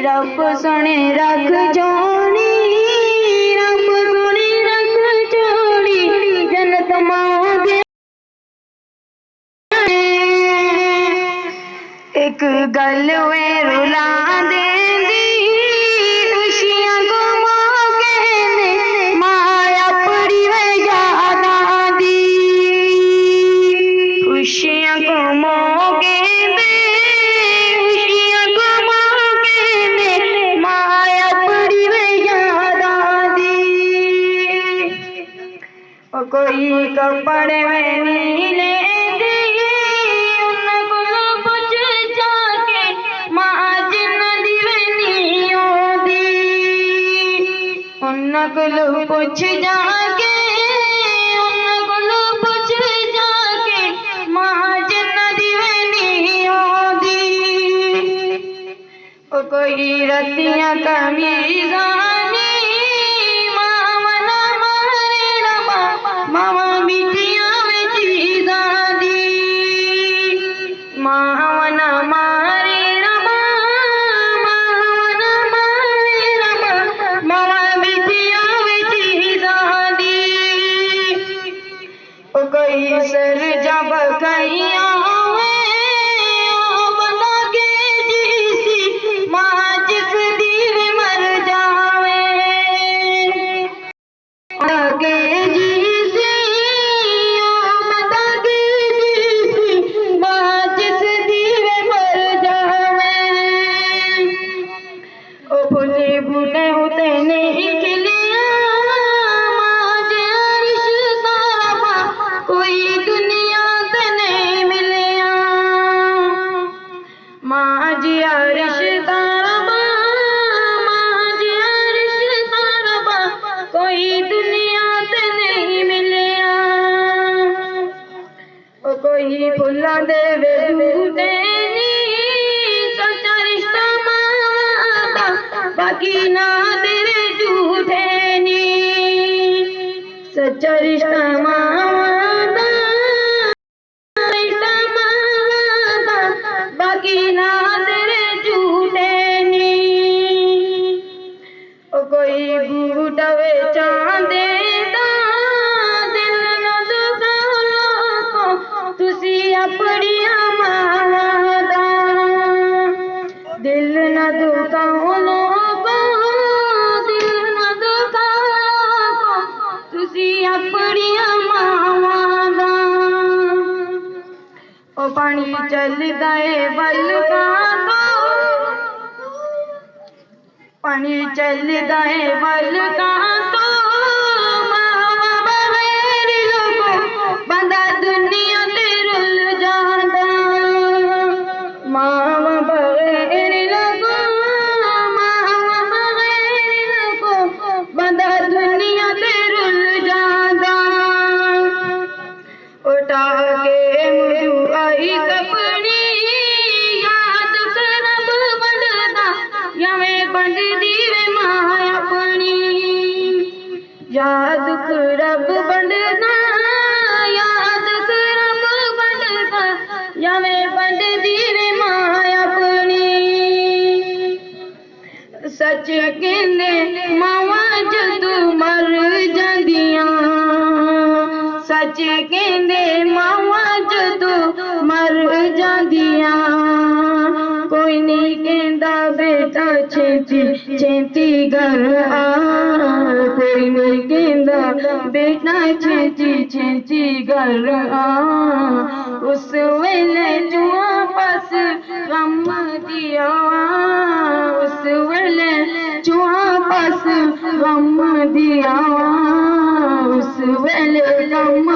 रब सोने रख जोड़ी, रब सोने रख जोड़ी, जन्नत मांगे एक गल वे रुला देंदी, खुशियां को मौके ने माया पड़ी वे यादा दी, खुशियां को मौके दे, खुशियां को मौके ने माया पड़ी वे यादा दी। ओ कोई कपड़े में नीले नकल पूछ जाके, नकल पूछ जाके मां जन्नत नहीं होती। ओ कोई रतियां कमीज़ानी मामा ना मारे रबा, मामा बिटियां में चीज़ा दी, मामा ना मारे रबा, मामा ना मारे रबा, मामा कोई सर जब कहिया बना के जीसी मां जिस दीव मर जावे, के जीसी बना के जीसी मां जिस दीव मर जावे। ओ फूले फूले होते नहीं खिलिया कोई दुनिया ते नहीं मिलिया, मां जिया रिश्ता मां जिया रिश्ता कोई दुनिया ते नहीं मिलिया। ओ कोई फुल्लां दे वे बूटे नी, सच्चा रिश्ता मां दा बाकी ना तेरे झूठे नी, सच्चा रिश्ता मां कोई बूटा वे चांदे दा दिल न दुखाओ को तुसी अपनिया मां दा, दिल न दुखाओ को, दिल न दुखाओ को तुसी अपनिया मां दा। ओ पानी चलदा है बलका पानी चलदा है बलका तो मावा बगैर लोगों बंदा दुनिया ते रुल जांदा, मावा बगैर लोगों, मावा बगैर लोगों बंदा दुनिया ते रुल जांदा। उठा के मुझू आई कपड़ी याद करब बंददा यवें बंददी वे मां अपनी, याद करब बंददा, याद करब बंददा यवें बंददी वे मां अपनी। सच कहंदे मावां जदों मर जांदियां, सच कहंदे मावां जदों मर जांदियां, कोई नहीं कहंदा बेटा छेती छेती घर आ, कोई नहीं कहंदा बेटा छेती छेती घर आ। उस वेले जुआ पास गम दिया, उस वेले जुआ पास गम दिया, उस वेले गम